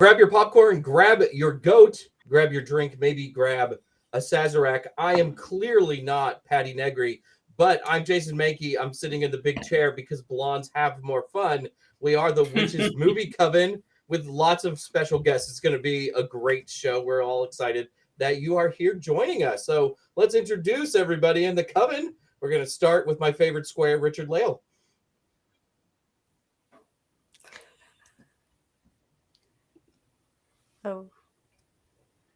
Grab your popcorn, grab your goat, grab your drink, maybe grab a Sazerac. I am clearly not Patti Negri, but I'm Jason Mankey. I'm sitting in the big chair because blondes have more fun. We are the Witches Movie Coven with lots of special guests. It's going to be a great show. We're all excited that you are here joining us. So let's introduce everybody in the Coven. We're going to start with my favorite square, Richard-Lael. Oh.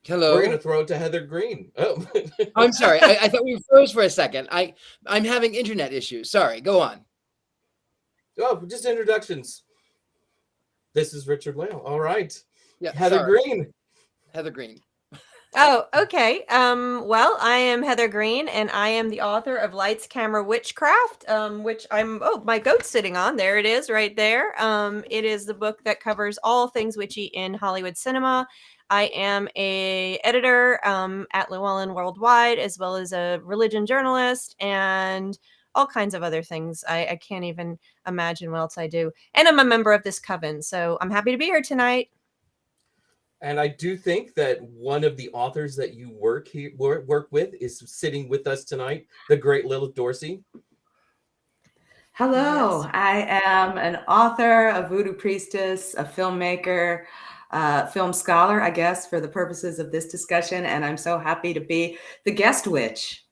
Hello. We're going to throw it to Heather Greene. Oh, I'm sorry. I thought we froze for a second. I'm having internet issues. Sorry. Go on. Oh, just introductions. This is Richard-Lael. All right. Yeah. Heather Greene. Heather Greene. Oh, okay. Well, I am Heather Greene, and I am the author of Lights, Camera, Witchcraft, which my goat's sitting on. There it is right there. It is the book that covers all things witchy in Hollywood cinema. I am a editor at Llewellyn Worldwide, as well as a religion journalist and all kinds of other things. I can't even imagine what else I do. And I'm a member of this coven, so I'm happy to be here tonight. And I do think that one of the authors that you work with is sitting with us tonight, the great Lilith Dorsey. Hello, Yes. I am an author, a voodoo priestess, a filmmaker, film scholar, I guess, for the purposes of this discussion, and I'm so happy to be the guest witch.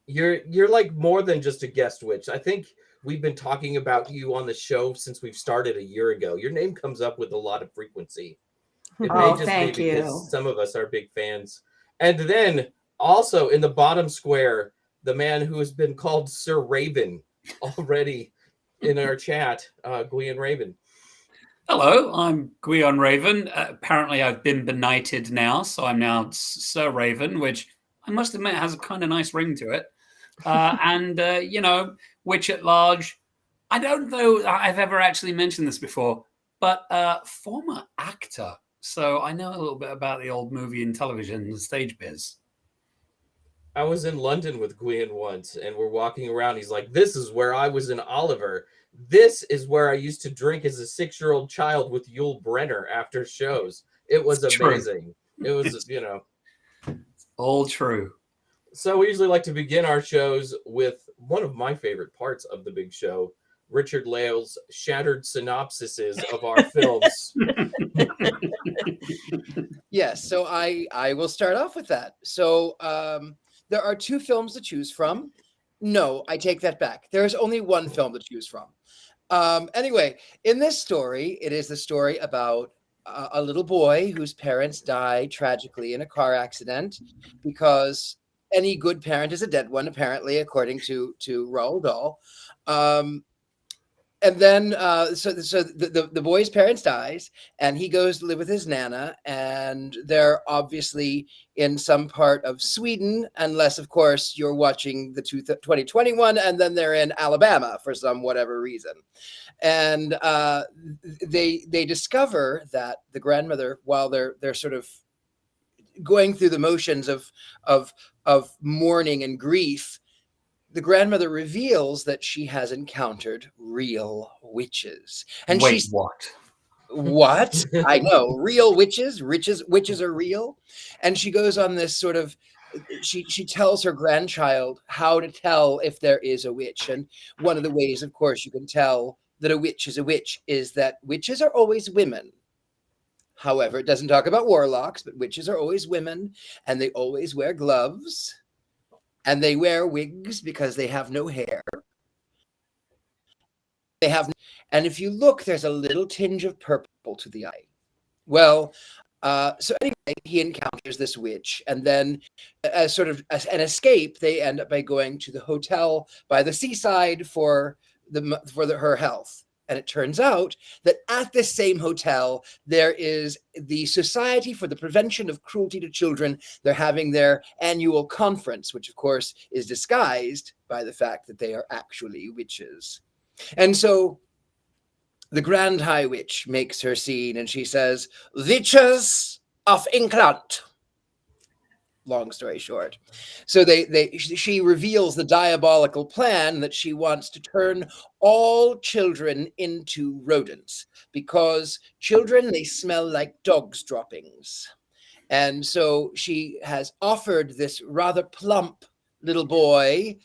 You're like more than just a guest witch. I think we've been talking about you on the show since we've started a year ago. Your name comes up with a lot of frequency. It may just thank be you. because some of us are big fans. And then also in the bottom square, the man who has been called Sir Raven already in our chat, Gwion Raven. Hello, I'm Gwion Raven. Apparently I've been benighted now, so I'm now Sir Raven, which I must admit has a kind of nice ring to it. And, witch at large. I don't know I've ever actually mentioned this before, but former actor. So I know a little bit about the old movie and television and stage biz. I was in London with Gwion once, and we're walking around. He's like, this is where I was in Oliver. This is where I used to drink as a 6-year-old child with Yul Brynner after shows. It was amazing. It was, all true. So we usually like to begin our shows with one of my favorite parts of the big show, Richard-Lael's shattered synopsises of our films. Yes. So I will start off with that. So there are 2 films to choose from. No, I take that back. There is only one film to choose from. Anyway, in this story, it is the story about a little boy whose parents die tragically in a car accident, because any good parent is a dead one, apparently, according to Roald Dahl. And then, so the boy's parents dies, and he goes to live with his nana, and they're obviously in some part of Sweden, unless, of course, you're watching the 2021, and then they're in Alabama for some whatever reason. And they discover that the grandmother, while they're sort of going through the motions of mourning and grief, the grandmother reveals that she has encountered real witches. And Wait, she's what? What? I know, real witches. Witches are real. And she goes on this sort of, she tells her grandchild how to tell if there is a witch. And one of the ways, of course, you can tell that a witch is that witches are always women. However, it doesn't talk about warlocks, but witches are always women, and they always wear gloves. And they wear wigs because they have no hair. And if you look, there's a little tinge of purple to the eye. Well, so anyway, he encounters this witch, and then as sort of an escape, they end up by going to the hotel by the seaside for her health. And it turns out that at this same hotel, there is the Society for the Prevention of Cruelty to Children. They're having their annual conference, which, of course, is disguised by the fact that they are actually witches. And so the Grand High Witch makes her scene, and she says, "Witches of England." long story short. So she reveals the diabolical plan that she wants to turn all children into rodents, because children, they smell like dog's droppings. And so she has offered this rather plump little boy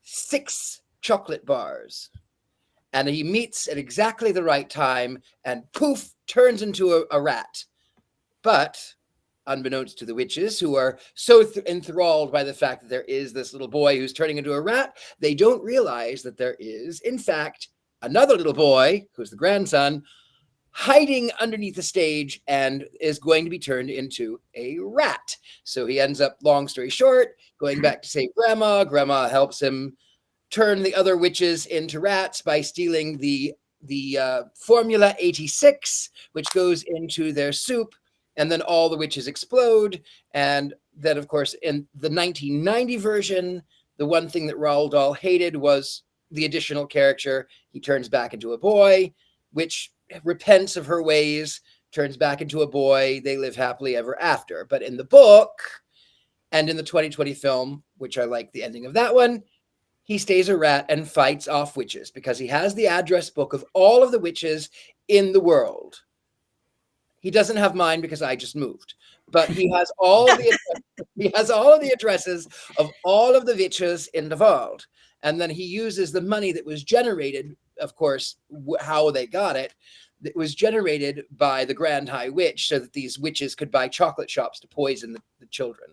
6 chocolate bars. And he meets at exactly the right time and poof, turns into a rat. But unbeknownst to the witches, who are so enthralled by the fact that there is this little boy who's turning into a rat, they don't realize that there is, in fact, another little boy, who's the grandson, hiding underneath the stage and is going to be turned into a rat. So he ends up, long story short, going back to save Grandma. Grandma helps him turn the other witches into rats by stealing the Formula 86, which goes into their soup. And then all the witches explode. And then, of course, in the 1990 version, the one thing that Roald Dahl hated was the additional character. He turns back into a boy, which repents of her ways, turns back into a boy. They live happily ever after. But in the book and in the 2020 film, which I like the ending of that one, he stays a rat and fights off witches because he has the address book of all of the witches in the world. He doesn't have mine because I just moved, but he has all of the addresses of all of the witches in the world. And then he uses the money that was generated, of course, how they got it. It was generated by the Grand High Witch so that these witches could buy chocolate shops to poison the children.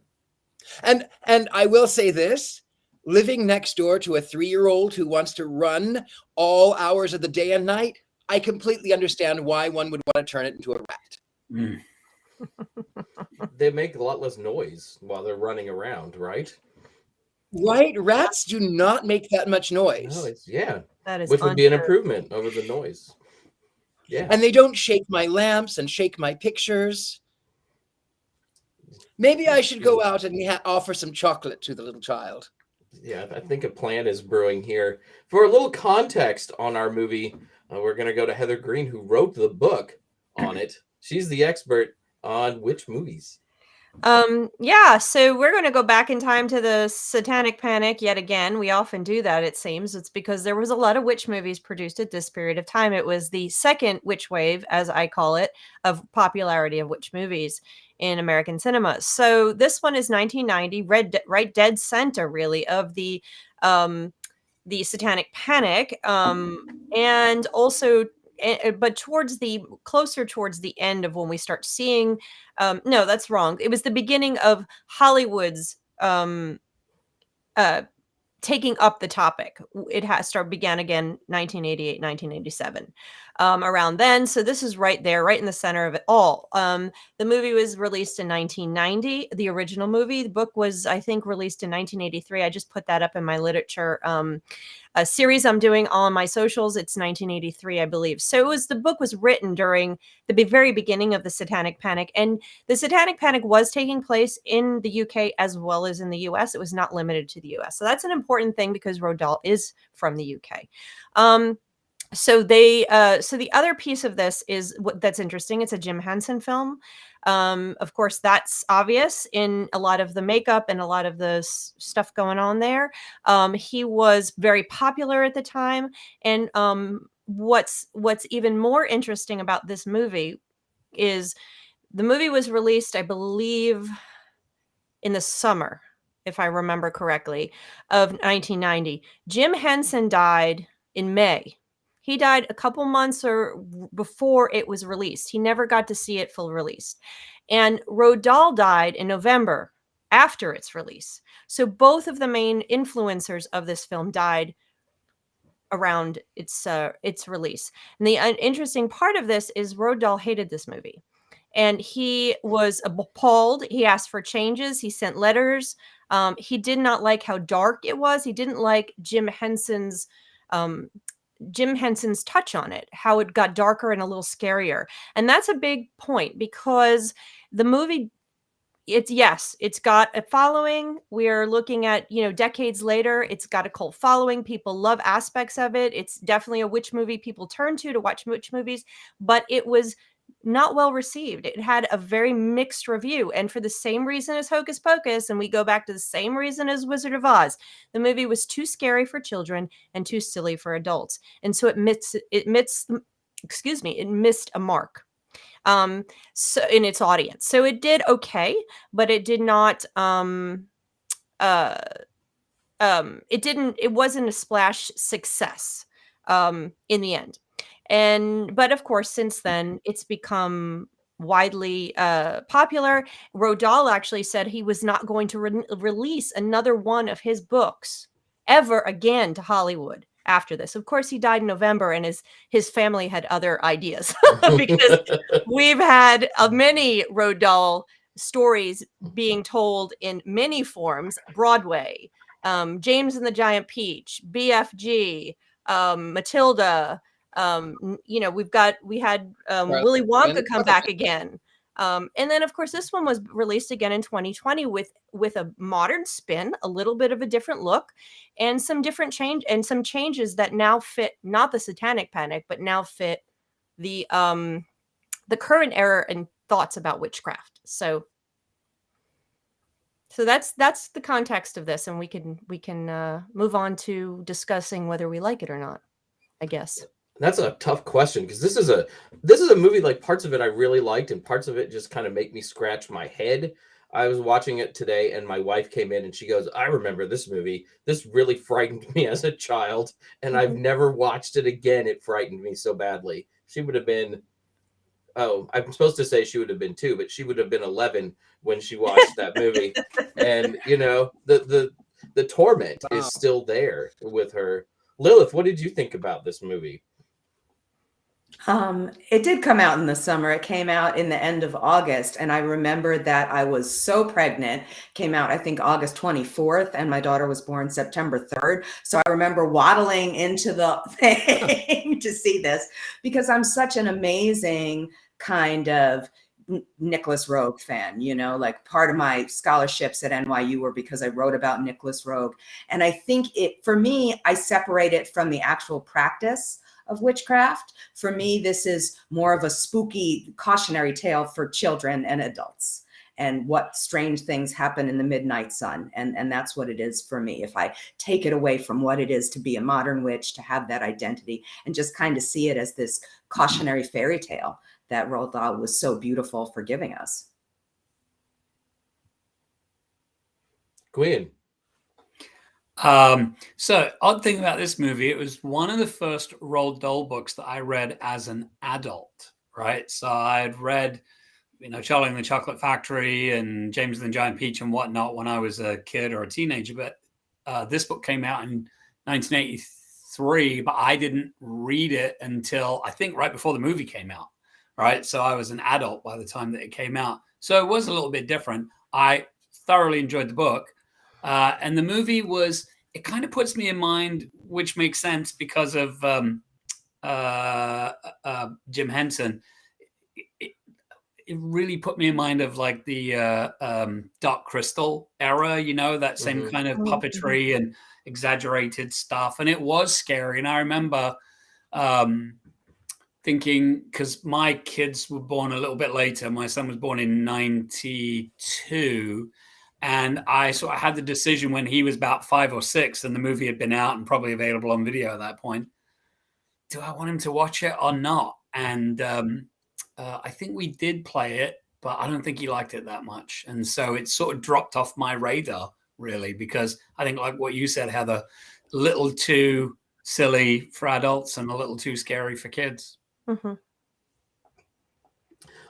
And I will say this, living next door to a 3-year-old who wants to run all hours of the day and night, I completely understand why one would want to turn it into a rat. Mm. They make a lot less noise while they're running around, right? Right? Rats do not make that much noise. No, yeah. That is Which would be an untrue. improvement over the noise. Yeah. And they don't shake my lamps and shake my pictures. Maybe I should go out and offer some chocolate to the little child. Yeah, I think a plan is brewing here. For a little context on our movie, we're going to go to Heather Greene, who wrote the book on it. She's the expert on witch movies. Yeah, so we're going to go back in time to the Satanic Panic yet again. We often do that, it seems. It's because there was a lot of witch movies produced at this period of time. It was the second witch wave, as I call it, of popularity of witch movies in American cinema. So this one is 1990, right dead center, really, of the Satanic Panic, and also but closer towards the end of when we start seeing, no, that's wrong. It was the beginning of Hollywood's taking up the topic. It began again 1988, 1987, around then. So this is right there, right in the center of it all. The movie was released in 1990, the original movie. The book was, I think, released in 1983. I just put that up in my literature a series I'm doing on my socials. It's 1983, I believe. So the book was written during the very beginning of the Satanic Panic, and the Satanic Panic was taking place in the UK as well as in the US. It was not limited to the US. So that's an important thing because Roald Dahl is from the UK. So the other piece of this is that's interesting. It's a Jim Henson film. Of course, that's obvious in a lot of the makeup and a lot of the stuff going on there. He was very popular at the time. And what's even more interesting about this movie is the movie was released, I believe, in the summer, if I remember correctly, of 1990. Jim Henson died in May. He died a couple months before it was released. He never got to see it full released. And Roald Dahl died in November after its release. So both of the main influencers of this film died around its release. And the interesting part of this is Roald Dahl hated this movie. And he was appalled. He asked for changes. He sent letters. He did not like how dark it was. He didn't like Jim Henson's touch on it, how it got darker and a little scarier. And that's a big point because the movie, it's got a following. We are looking at, decades later, it's got a cult following. People love aspects of it. It's definitely a witch movie people turn to watch witch movies, but it was not well received. It had a very mixed review, and for the same reason as Hocus Pocus, and we go back to the same reason as Wizard of Oz, the movie was too scary for children and too silly for adults, and so it missed a mark so in its audience. So it did okay, but it did not it wasn't a splash success in the end. But of course, since then it's become widely popular. Roald Dahl actually said he was not going to release another one of his books ever again to Hollywood after this. Of course, he died in November, and his family had other ideas because we've had many Roald Dahl stories being told in many forms: Broadway, James and the Giant Peach, BFG, Matilda. We had Willy Wonka come back again. And then of course this one was released again in 2020 with a modern spin, a little bit of a different look, and some changes that now fit not the Satanic Panic, but now fit the current era and thoughts about witchcraft. So that's the context of this, and we can move on to discussing whether we like it or not, I guess. That's a tough question, because this is a movie, like, parts of it I really liked and parts of it just kind of make me scratch my head. I was watching it today and my wife came in and she goes, I remember this movie. This really frightened me as a child, and I've never watched it again. It frightened me so badly. She would have been, I'm supposed to say she would have been 2, but she would have been 11 when she watched that movie. And the torment is still there with her. Lilith, what did you think about this movie? It did come out in the summer. It came out in the end of August. And I remember that I was so pregnant. Came out, I think, August 24th, and my daughter was born September 3rd. So I remember waddling into the thing to see this, because I'm such an amazing kind of Nicholas Roeg fan. Like, part of my scholarships at NYU were because I wrote about Nicholas Roeg. And I think for me, I separate it from the actual practice of witchcraft. For me, this is more of a spooky cautionary tale for children and adults, and what strange things happen in the midnight sun. And that's what it is for me. If I take it away from what it is to be a modern witch, to have that identity, and just kind of see it as this cautionary fairy tale that Roald Dahl was so beautiful for giving us. Gwen. So odd thing about this movie, it was one of the first Roald Dahl books that I read as an adult, right? So I'd read, Charlie and the Chocolate Factory and James and the Giant Peach and whatnot when I was a kid or a teenager. But this book came out in 1983, but I didn't read it until, I think, right before the movie came out, right? So I was an adult by the time that it came out. So it was a little bit different. I thoroughly enjoyed the book. And the movie it kind of puts me in mind, which makes sense because of Jim Henson. It really put me in mind of, like, the Dark Crystal era, that same kind of puppetry and exaggerated stuff. And it was scary. And I remember thinking, because my kids were born a little bit later. My son was born in 92. And I sort of had the decision when he was about 5 or 6 and the movie had been out and probably available on video at that point. Do I want him to watch it or not? And I think we did play it, but I don't think he liked it that much. And so it sort of dropped off my radar, really, because I think, like what you said, Heather, a little too silly for adults and a little too scary for kids. Mm-hmm.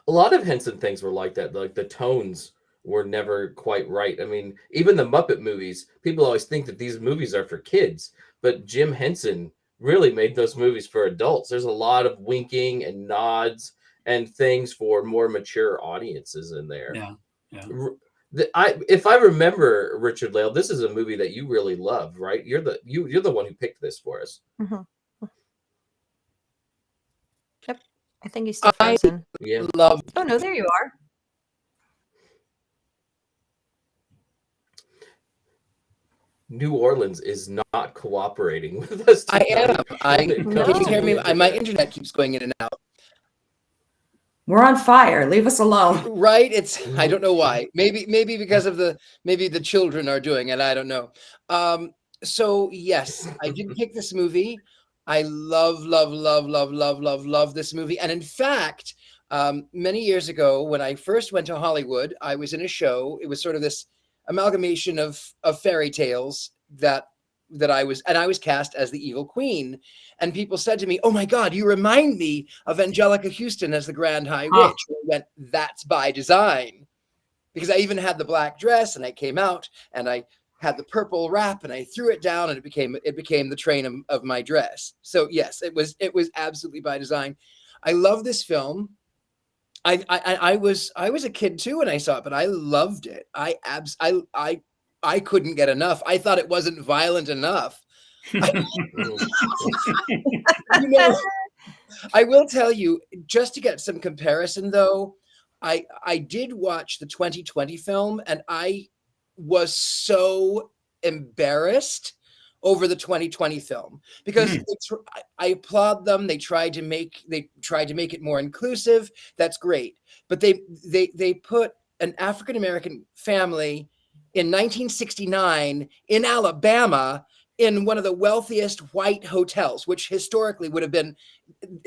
A lot of Henson things were like that. Like, the tones were never quite right. I mean, even the Muppet movies, people always think that these movies are for kids, but Jim Henson really made those movies for adults. There's a lot of winking and nods and things for more mature audiences in there. Yeah. If I remember, Richard-Lael, this is a movie that you really love, right? You're the one who picked this for us. Mm-hmm. Yep. I think he's still frozen. Yeah. Oh no, there you are. New Orleans is not cooperating with us I tonight. am. Can you hear me? My internet keeps going in and out. We're on fire. Leave us alone. Right? I don't know why. Maybe because of maybe the children are doing it. I don't know. So yes, I did pick this movie. I love this movie. And in fact, many years ago, when I first went to Hollywood, I was in a show. It was sort of this amalgamation of fairy tales that I was cast as the evil queen. And people said to me, "Oh my God, you remind me of Angelica Huston as the Grand High Witch." I went, "That's by design," because I even had the black dress, and I came out and I had the purple wrap, and I threw it down, and it became the train of my dress. So yes, it was absolutely by design. I love this film. I was a kid too when I saw it, but I loved it. I couldn't get enough. I thought it wasn't violent enough. I will tell you, just to get some comparison though, I did watch the 2020 film, and I was so embarrassed over the 2020 film because I applaud them. They tried to make it more inclusive. That's great. But they put an African-American family in 1969 in Alabama in one of the wealthiest white hotels, which historically would have been,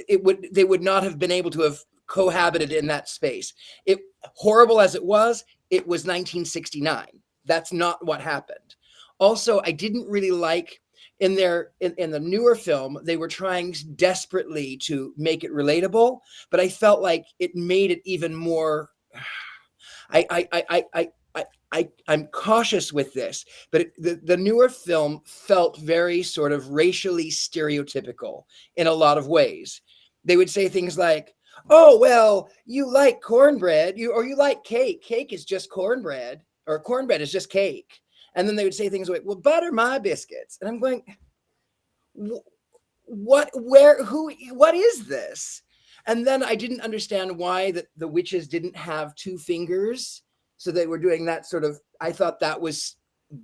they would not have been able to have cohabited in that space. Horrible as it was 1969. That's not what happened. Also, I didn't really like in the newer film, they were trying desperately to make it relatable, but I felt like it made it even more. I'm cautious with this, but the newer film felt very sort of racially stereotypical in a lot of ways. They would say things like, "Oh, well, you like cornbread, or you like cake. Cake is just cornbread, or cornbread is just cake." And then they would say things like, "Well, butter my biscuits." And I'm going, what is this? And then I didn't understand why the witches didn't have two fingers. So they were doing that sort of, I thought that was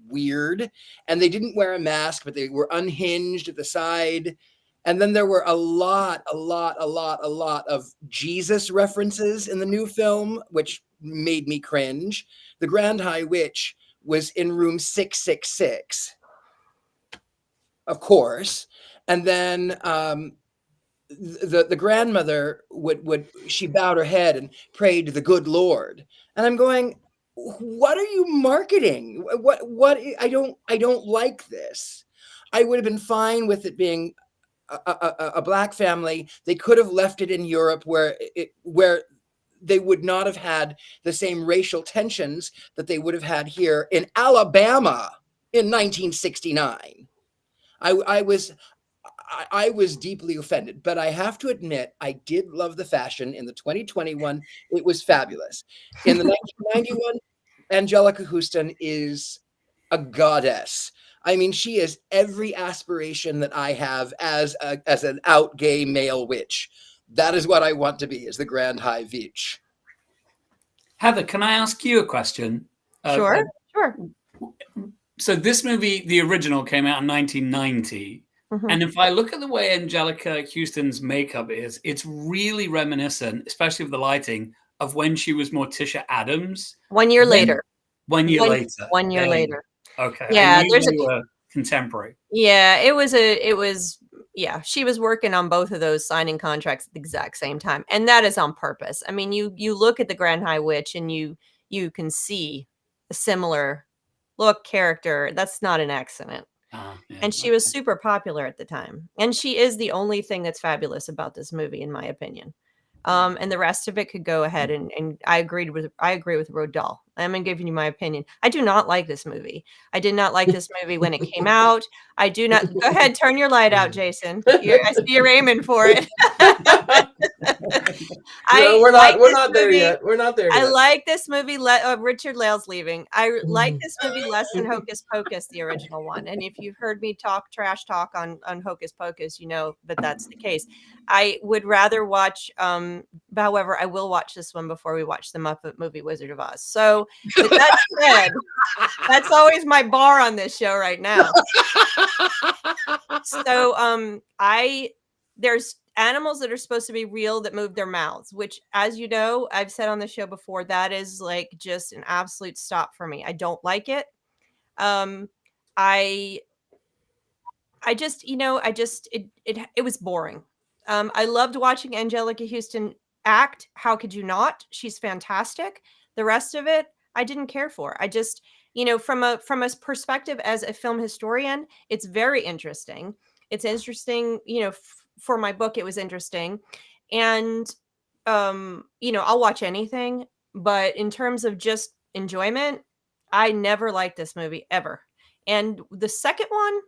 weird. And they didn't wear a mask, but they were unhinged at the side. And then there were a lot of Jesus references in the new film, which made me cringe. The Grand High Witch was in room 666, of course. And then the grandmother she bowed her head and prayed to the good Lord. And I'm going, what are you marketing? What I don't like this. I would have been fine with it being a black family. They could have left it in Europe where they would not have had the same racial tensions that they would have had here in Alabama in 1969. I was deeply offended, but I have to admit, I did love the fashion in the 2021. It was fabulous. In the 1991, Angelica Huston is a goddess. I mean, she is every aspiration that I have as an out gay male witch. That is what I want to be, as the Grand High Witch. Heather, can I ask you a question? Sure. So this movie, the original, came out in 1990. Mm-hmm. And if I look at the way Angelica Huston's makeup is, it's really reminiscent, especially with the lighting, of when she was Morticia Adams. 1 year later. 1 year later. 1 year later. Okay. Yeah, there's a contemporary. Yeah, yeah, she was working on both of those, signing contracts at the exact same time. And that is on purpose. I mean, you look at the Grand High Witch and you can see a similar look, character. That's not an accident. And she was super popular at the time. And she is the only thing that's fabulous about this movie, in my opinion. And the rest of it could go ahead, and I agree with Roald Dahl. I'm giving you my opinion. I do not like this movie. I did not like this movie when it came out. I do not. Go ahead, turn your light out, Jason. I see you're aiming for it. We're not there yet. We're not there yet. I like this movie. Richard-Lael's leaving. I like this movie less than Hocus Pocus, the original one. And if you've heard me trash talk on Hocus Pocus, you know that that's the case. I would rather watch. However, I will watch this one before we watch the Muppet movie Wizard of Oz. So with that said, that's always my bar on this show right now. So there's animals that are supposed to be real that move their mouths, which, as you know, I've said on the show before, that is like just an absolute stop for me. I don't like it. I just, it was boring. I loved watching Angelica Huston act. How could you not? She's fantastic. The rest of it, I didn't care for. I just, from a perspective as a film historian, it's very interesting. It's interesting, for my book, it was interesting. And, I'll watch anything, but in terms of just enjoyment, I never liked this movie ever. And the second one,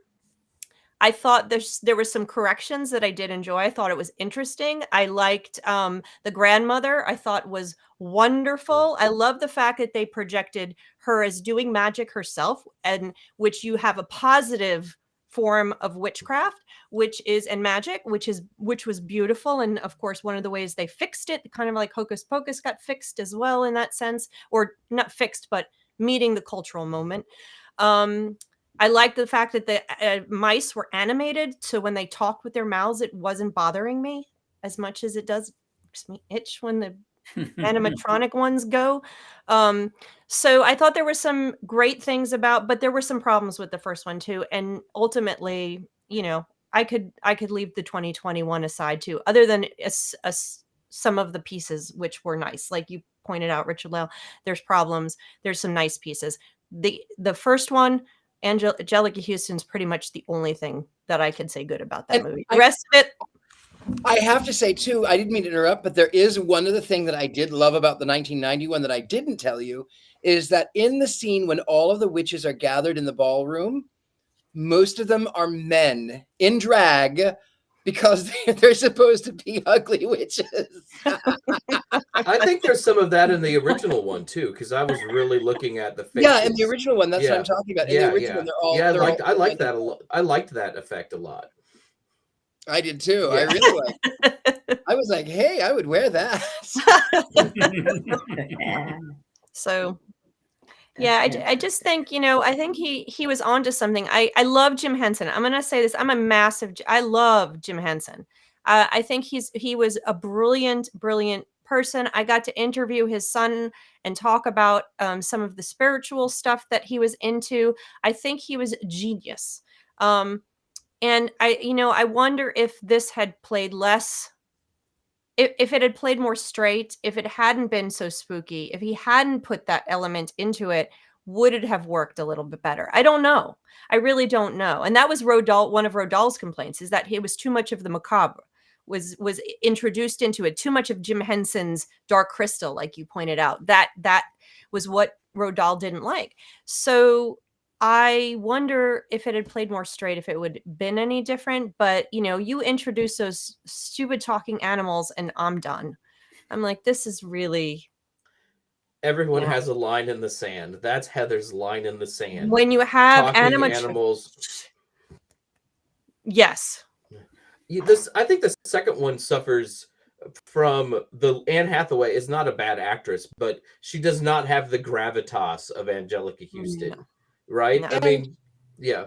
I thought there was some corrections that I did enjoy. I thought it was interesting. I liked the grandmother. I thought was wonderful. I love the fact that they projected her as doing magic herself, and which you have a positive form of witchcraft, which was beautiful. And of course, one of the ways they fixed it, kind of like Hocus Pocus got fixed as well in that sense, or not fixed, but meeting the cultural moment. I like the fact that the mice were animated, so when they talked with their mouths, it wasn't bothering me as much as it does makes me itch when the animatronic ones go. So I thought there were some great things but there were some problems with the first one too. And ultimately, I could leave the 2021 aside too, other than some of the pieces which were nice, like you pointed out, Richard-Lael. There's problems. There's some nice pieces. The first one, Angelica Huston's pretty much the only thing that I can say good about that movie. The rest of it, I have to say too, I didn't mean to interrupt, but there is one other thing that I did love about the 1991 that I didn't tell you, is that in the scene when all of the witches are gathered in the ballroom, most of them are men in drag because they're supposed to be ugly witches. I think there's some of that in the original one too, because I was really looking at the faces. Yeah, in the original one, that's what I'm talking about. In the original, they're all. Yeah, I liked that a lot. I liked that effect a lot. I did too. Yeah. I really liked. I was like, hey, I would wear that. So. Yeah, I just think, I think he was onto something. I love Jim Henson. I'm going to say this. I love Jim Henson. I think he was a brilliant, brilliant person. I got to interview his son and talk about some of the spiritual stuff that he was into. I think he was a genius. And I wonder if this had played less, if it had played more straight, if it hadn't been so spooky, if he hadn't put that element into it, would it have worked a little bit better? I don't know. I really don't know. And that was one of Roald Dahl's complaints, is that he was too much of the macabre, was introduced into it, too much of Jim Henson's Dark Crystal, like you pointed out. That was what Roald Dahl didn't like. So I wonder if it had played more straight, if it would have been any different. But, you introduce those stupid talking animals and I'm done. I'm like, this is really... Everyone has a line in the sand. That's Heather's line in the sand. When you have animals... Yes. I think the second one suffers from Anne Hathaway is not a bad actress, but she does not have the gravitas of Angelica Huston. No. Right? No. I mean, yeah.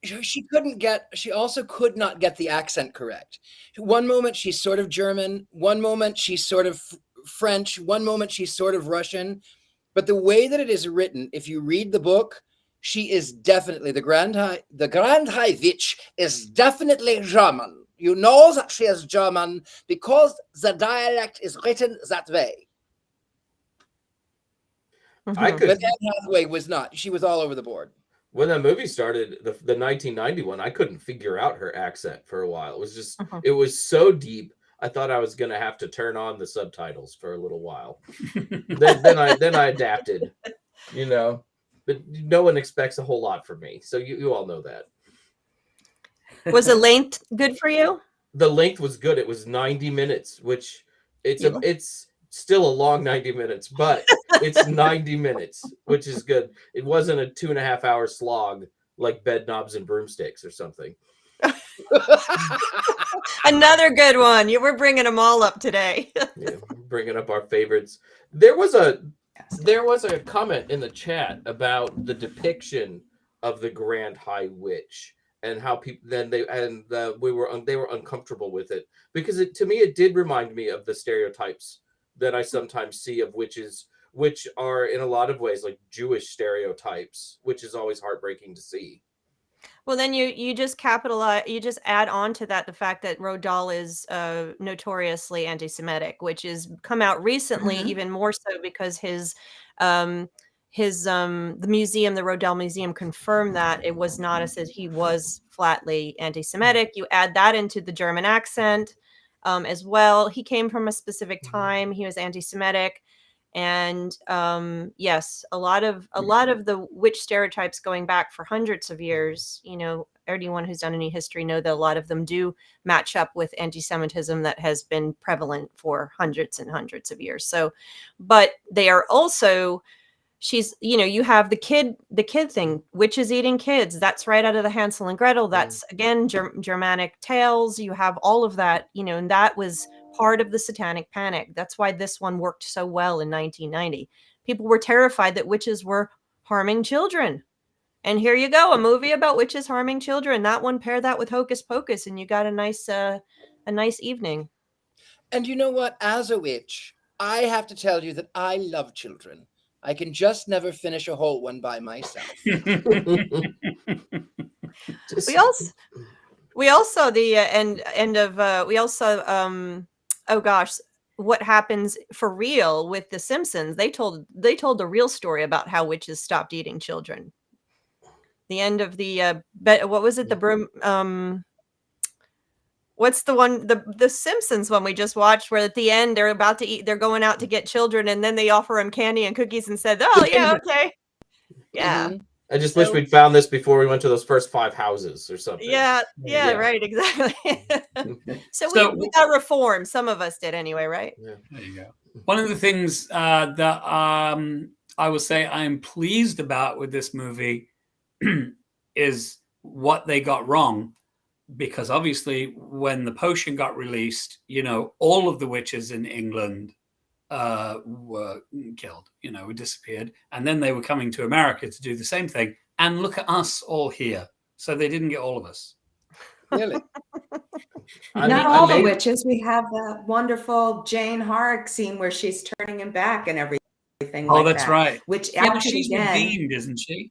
She also could not get the accent correct. One moment she's sort of German, one moment she's sort of French, one moment she's sort of Russian. But the way that it is written, if you read the book, she is definitely, the Grand High Witch is definitely German. You know that she is German because the dialect is written that way. Mm-hmm. But Anne Hathaway was not. She was all over the board. When that movie started, the 1991, I couldn't figure out her accent for a while. It was just, It was so deep. I thought I was going to have to turn on the subtitles for a little while. then I adapted, But no one expects a whole lot from me, so you all know that. Was the length good for you? The length was good. It was 90 minutes, which it's still a long 90 minutes, but it's 90 minutes, which is good. It wasn't a 2.5 hour slog like Bed Knobs and Broomsticks or something. Another good one. You were bringing them all up today. Yeah, bringing up our favorites. There was a comment in the chat about the depiction of the Grand High Witch. and how people then they were uncomfortable with it, because to me it did remind me of the stereotypes that I sometimes see of witches, which are in a lot of ways like Jewish stereotypes, which is always heartbreaking to see. Well, then you just capitalize, you just add on to that the fact that Roald Dahl is notoriously anti-Semitic, which has come out recently, even more so because the museum, the Roald Dahl Museum, confirmed that it was not he was flatly anti-Semitic. You add that into the German accent as well. He came from a specific time. He was anti-Semitic. And yes, a lot of the witch stereotypes going back for hundreds of years, anyone who's done any history know that a lot of them do match up with anti-Semitism that has been prevalent for hundreds and hundreds of years. So, but they are also, you have the kid thing, witches eating kids. That's right out of the Hansel and Gretel. That's again Germanic tales. You have all of that, and that was part of the Satanic Panic. That's why this one worked so well in 1990. People were terrified that witches were harming children. And here you go, a movie about witches harming children. That one, pair that with Hocus Pocus, and you got a nice evening. And you know what? As a witch, I have to tell you that I love children. I can just never finish a whole one by myself. We also the end of we also oh gosh, what happens for real with the Simpsons? They told the real story about how witches stopped eating children. The end of the what was it? The broom. What's the one, the Simpsons one we just watched, where at the end they're about to eat, they're going out to get children, and then they offer them candy and cookies and said, "Oh yeah, okay, yeah." I just wish we'd found this before we went to those first 5 houses or something. Yeah, right, exactly. So we got reform. Some of us did anyway, right? Yeah. There you go. One of the things that I will say I'm pleased about with this movie is what they got wrong. Because obviously when the potion got released, all of the witches in England were killed, we disappeared. And then they were coming to America to do the same thing. And look at us all here. So they didn't get all of us. Really? Not all the witches. We have the wonderful Jane Hark scene where she's turning him back and everything. Oh, that's right. Which but she's redeemed, isn't she?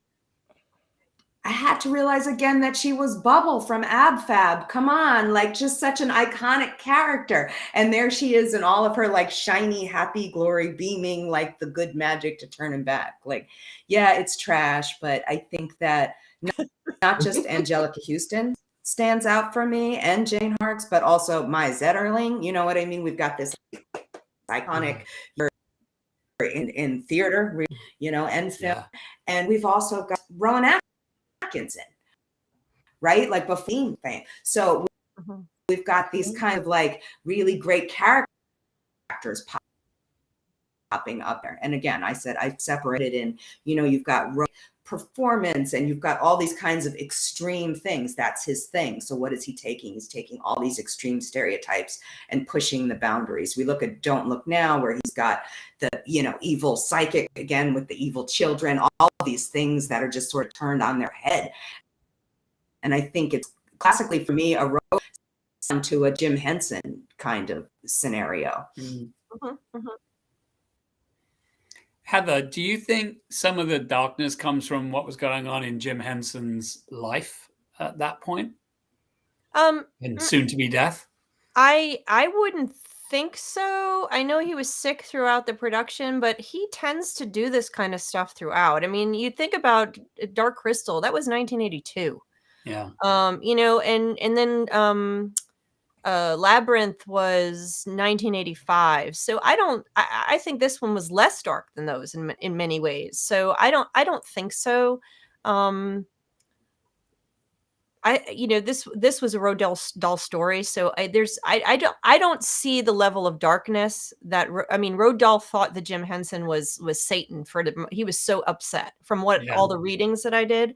I had to realize again that she was Bubble from Ab Fab. Come on, like just such an iconic character. And there she is in all of her like shiny, happy glory, beaming like the good magic to turn him back. Like, yeah, it's trash, but I think that not just Angelica Huston stands out for me and Jane Harks, but also Maya Zetterling. You know what I mean? We've got this iconic in theater, and film. Yeah. And we've also got Rowan Atkinson, right? Like before fame. So we've got these kind of like really great characters popping up there. And again, I said I separated in, you've got performance and you've got all these kinds of extreme things. That's his thing. So what is he taking? He's taking all these extreme stereotypes and pushing the boundaries. We look at Don't Look Now, where he's got the, evil psychic again with the evil children, all these things that are just sort of turned on their head. And I think it's classically for me a road to a Jim Henson kind of scenario. Heather, do you think some of the darkness comes from what was going on in Jim Henson's life at that point? And soon to be death? I wouldn't think so. I know he was sick throughout the production, but he tends to do this kind of stuff throughout. I mean, you think about Dark Crystal, that was 1982. Yeah. And then Labyrinth was 1985. So I think this one was less dark than those in many ways. So I don't think so. This was a Roald Dahl story, so I don't see the level of darkness that Roald Dahl thought that Jim Henson was Satan he was so upset from all the readings that I did,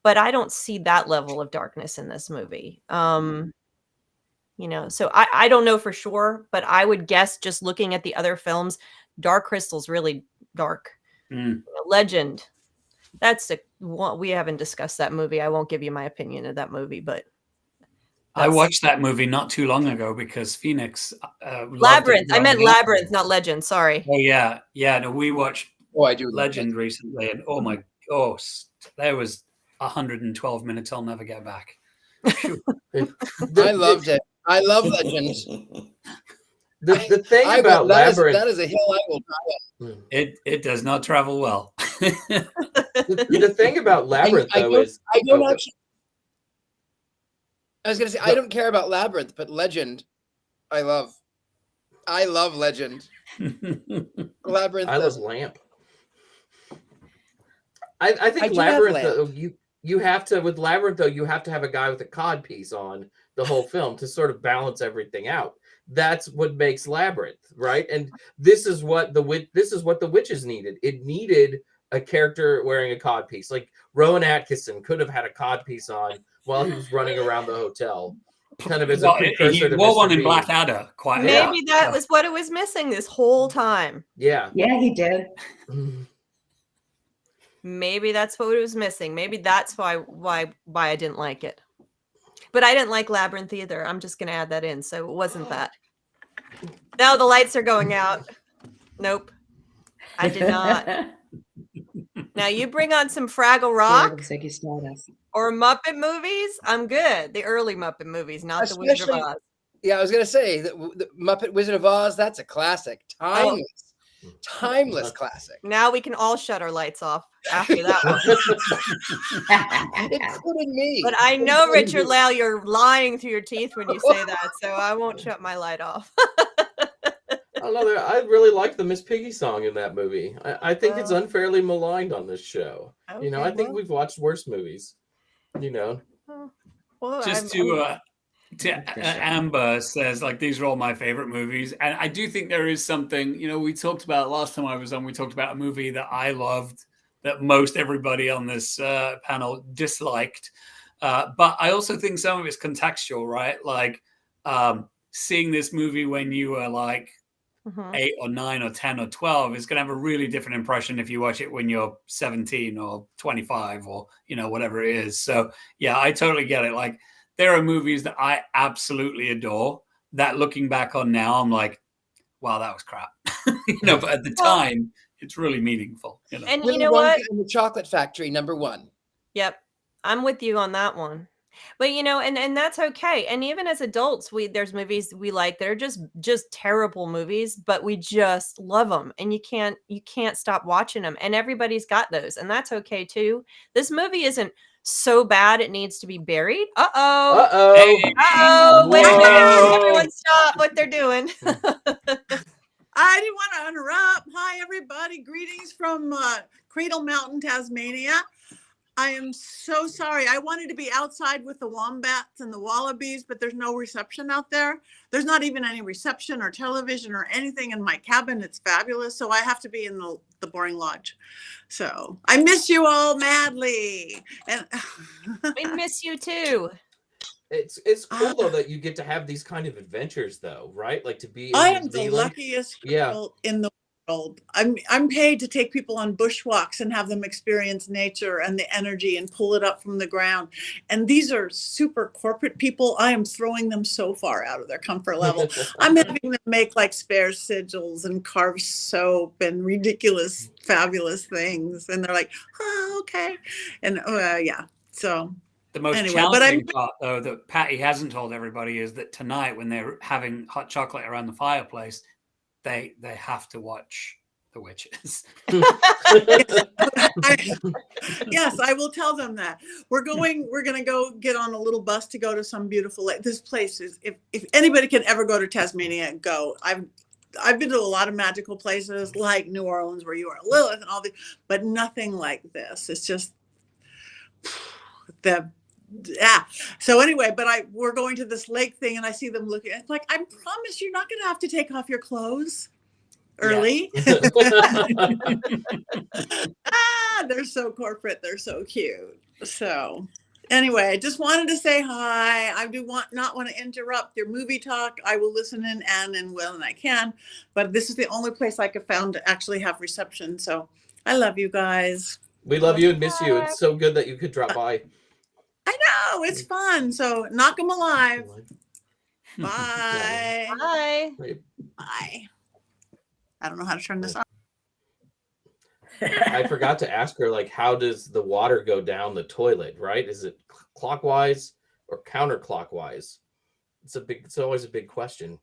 but I don't see that level of darkness in this movie. So I don't know for sure, but I would guess just looking at the other films, Dark Crystal's really dark. Legend. That's the one. We haven't discussed that movie. I won't give you my opinion of that movie, but I watched that movie not too long ago because Phoenix loved Labyrinth. it I meant growing up. Labyrinth, not Legend. Sorry. Oh yeah, yeah. No, we watched I do love Legend recently, and there was 112 minutes I'll never get back. Phew. I loved it. I love Legends. The thing about Labyrinth, that is a hill I will die on. It does not travel well. the thing about Labyrinth I though is I don't actually. I was gonna say I don't care about Labyrinth, but Legend, I love. I love Legend. Labyrinth. I love Lamp. I think do have Labyrinth though, Lamp. you have to with Labyrinth though you have to have a guy with a cod piece on the whole film to sort of balance everything out. That's what makes Labyrinth, right? And this is what the witches needed. It needed a character wearing a cod piece. Like Rowan Atkinson could have had a cod piece on while he was running around the hotel, kind of as a precursor to wore Mr. one in Bean. Blackadder. Quite. Maybe that was what it was missing this whole time. Yeah. Yeah, he did. Maybe that's what it was missing. Maybe that's why I didn't like it. But I didn't like Labyrinth either. I'm just gonna add that in. So it wasn't that. Now the lights are going out. Nope. I did not. Now you bring on some Fraggle Rock Looks like he's stardust. or Muppet movies. I'm good. The early Muppet movies, not the Wizard of Oz. Yeah, I was gonna say the Muppet Wizard of Oz. That's a classic, timeless classic. Now we can all shut our lights off after that one. Including me. But I know, Richard-Lael, you're lying through your teeth when you say that, so I won't shut my light off. I really like the Miss Piggy song in that movie. I think it's unfairly maligned on this show. Okay, I think we've watched worse movies. Well, Just Amber says, like, these are all my favorite movies. And I do think there is something, we talked about last time I was on, we talked about a movie that I loved that most everybody on this panel disliked. But I also think some of it's contextual, right? Like seeing this movie when you were like 8 or 9 or 10 or 12 is going to have a really different impression if you watch it when you're 17 or 25 or, whatever it is. So, yeah, I totally get it. Like, there are movies that I absolutely adore that looking back on now, I'm like, wow, that was crap. But at the time, it's really meaningful. And Willy you know Wonka what? and the Chocolate Factory, #1. Yep. I'm with you on that one. But and that's okay. And even as adults, there's movies we like that are just terrible movies, but we just love them, and you can't stop watching them. And everybody's got those, and that's okay too. This movie isn't so bad it needs to be buried. Wait a minute. Everyone stop what they're doing. I didn't want to interrupt. Hi, everybody. Greetings from Cradle Mountain, Tasmania. I am so sorry. I wanted to be outside with the wombats and the wallabies, but there's no reception out there. There's not even any reception or television or anything in my cabin. It's fabulous. So I have to be in the boring lodge. So I miss you all madly. And We miss you too. It's cool though that you get to have these kind of adventures though, right? Like to be in I New am the Zealand. luckiest girl in the world. I'm paid to take people on bushwalks and have them experience nature and the energy and pull it up from the ground. And these are super corporate people. I am throwing them so far out of their comfort level. I'm having them make like spare sigils and carve soap and ridiculous, fabulous things. And they're like, oh, okay. And yeah, so. The most challenging part, though, that Patti hasn't told everybody is that tonight, when they're having hot chocolate around the fireplace, they have to watch The Witches. Yes, I will tell them that. We're going to go get on a little bus to go to some beautiful lake. This place is, if anybody can ever go to Tasmania, go. I've been to a lot of magical places like New Orleans where you are Lilith and all the, but nothing like this. It's just so anyway, but we're going to this lake thing and I see them looking. It's like, I promise you're not going to have to take off your clothes early. They're so corporate. They're so cute. So anyway, I just wanted to say hi. I do not want to interrupt your movie talk. I will listen in and when I can, but this is the only place I could found to actually have reception. So I love you guys. We love you and miss you. It's so good that you could drop by. I know, it's fun. So knock them alive. Bye. Bye. Bye. I don't know how to turn this on. I forgot to ask her, like, how does the water go down the toilet, right? Is it clockwise or counterclockwise? It's always a big question.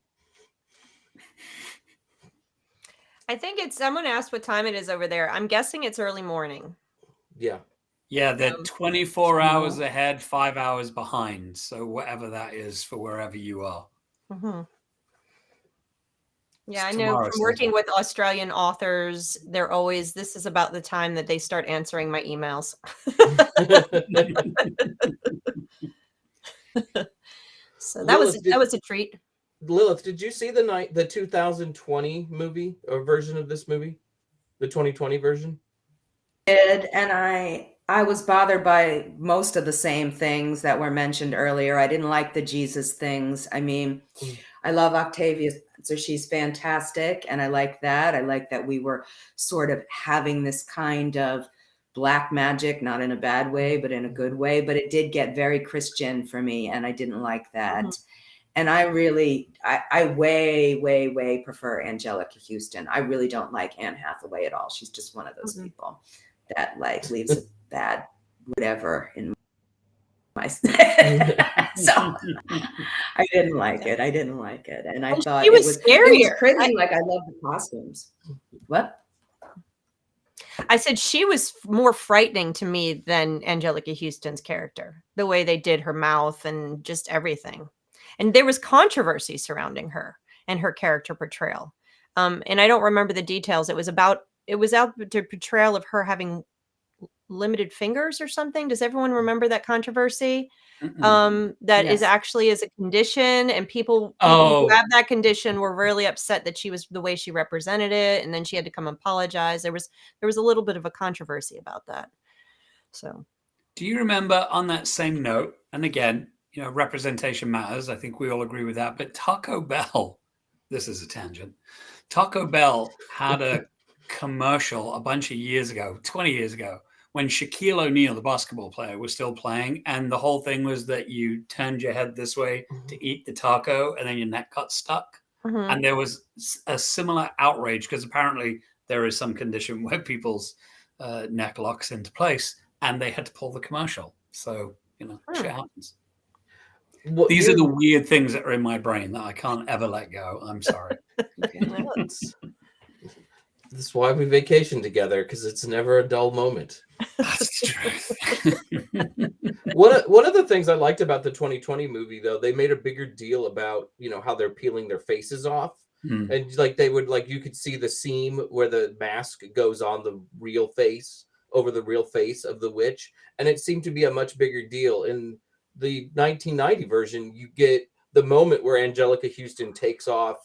I think someone asked what time it is over there. I'm guessing it's early morning. Yeah. Yeah, they're 24 hours ahead, 5 hours behind. So whatever that is for wherever you are. Mm-hmm. Yeah, It's I know tomorrow from working with Australian authors, this is about the time that they start answering my emails. So that was a treat. Lilith, did you see the 2020 movie or version of this movie? The 2020 version? And I was bothered by most of the same things that were mentioned earlier. I didn't like the Jesus things. I mean, I love Octavia, so she's fantastic, and I like that. I like that we were sort of having this kind of black magic, not in a bad way, but in a good way. But it did get very Christian for me, and I didn't like that. Mm-hmm. And I way prefer Angelica Huston. I really don't like Anne Hathaway at all. She's just one of those people that like leaves a bad whatever in my so I didn't like it. And I thought it was scarier. It was pretty. Like, I love the costumes. What? I said she was more frightening to me than Angelica Huston's character. The way they did her mouth and just everything. And there was controversy surrounding her and her character portrayal. And I don't remember the details. It was out the portrayal of her having limited fingers or something. Does everyone remember that controversy? That is actually as a condition, and people who have that condition were really upset that she was the way she represented it, and then she had to come apologize. There was a little bit of a controversy about that. So, do you remember, on that same note, and again, you know, representation matters. I think we all agree with that. But Taco Bell, this is a tangent. Taco Bell had a commercial a bunch of years ago, 20 years ago, when Shaquille O'Neal, the basketball player, was still playing. And the whole thing was that you turned your head this way to eat the taco, and then your neck got stuck. Mm-hmm. And there was a similar outrage because apparently there is some condition where people's neck locks into place, and they had to pull the commercial. So, you know, shit happens. Well, these are the weird things that are in my brain that I can't ever let go. I'm sorry. That's why we vacation together, because it's never a dull moment. That's true. One of the things I liked about the 2020 movie, though, they made a bigger deal about, you know, how they're peeling their faces off. And like they would, like, you could see the seam where the mask goes on the real face, over the real face of the witch. And it seemed to be a much bigger deal. In the 1990 version, you get the moment where Angelica Huston takes off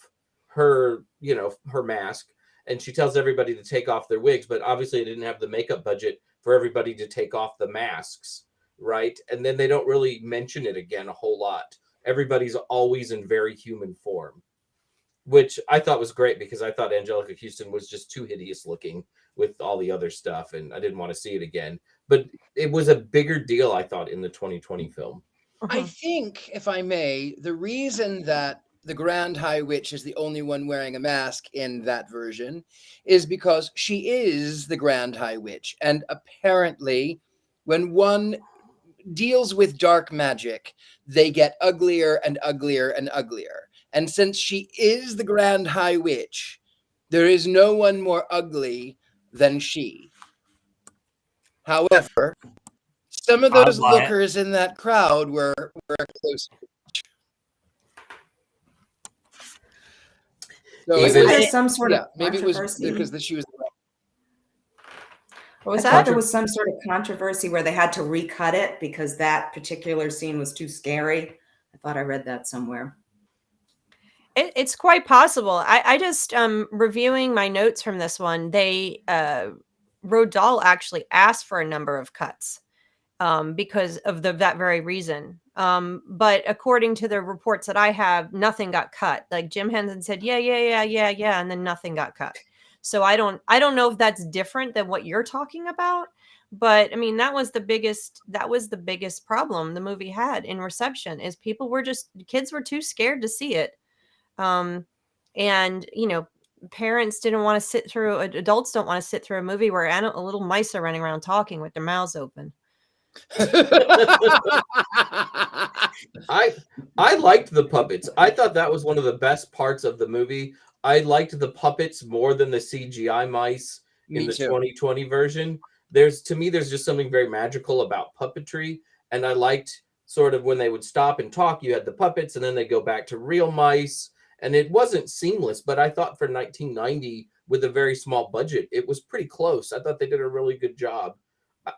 her, you know, her mask, and she tells everybody to take off their wigs, but obviously they didn't have the makeup budget for everybody to take off the masks, right? And then they don't really mention it again a whole lot. Everybody's always in very human form, which I thought was great, because I thought Angelica Huston was just too hideous looking with all the other stuff, and I didn't want to see it again. But it was a bigger deal, I thought, in the 2020 film. I think, if I may, the reason that the Grand High Witch is the only one wearing a mask in that version is because she is the Grand High Witch. And apparently, when one deals with dark magic, they get uglier and uglier and uglier. And since she is the Grand High Witch, there is no one more ugly than she. However, some of those lookers in that crowd were close. So there's some sort of maybe it was because she was. What was that? There was some sort of controversy where they had to recut it because that particular scene was too scary. I thought I read that somewhere. It's quite possible. I just reviewing my notes from this one. They Roald Dahl actually asked for a number of cuts because of that very reason. But according to the reports that I have, nothing got cut. Like Jim Henson said, yeah, and then nothing got cut. So I don't know if that's different than what you're talking about. But I mean, that was the biggest problem the movie had in reception, is kids were too scared to see it. And parents didn't want to sit through, adults don't want to sit through a movie where little mice are running around talking with their mouths open. I liked the puppets. I thought that was one of the best parts of the movie. I liked the puppets more than the CGI mice in the 2020 version. There's just something very magical about puppetry, and I liked sort of when they would stop and talk, you had the puppets and then they go back to real mice, and it wasn't seamless, but I thought for 1990 with a very small budget, it was pretty close. I thought they did a really good job.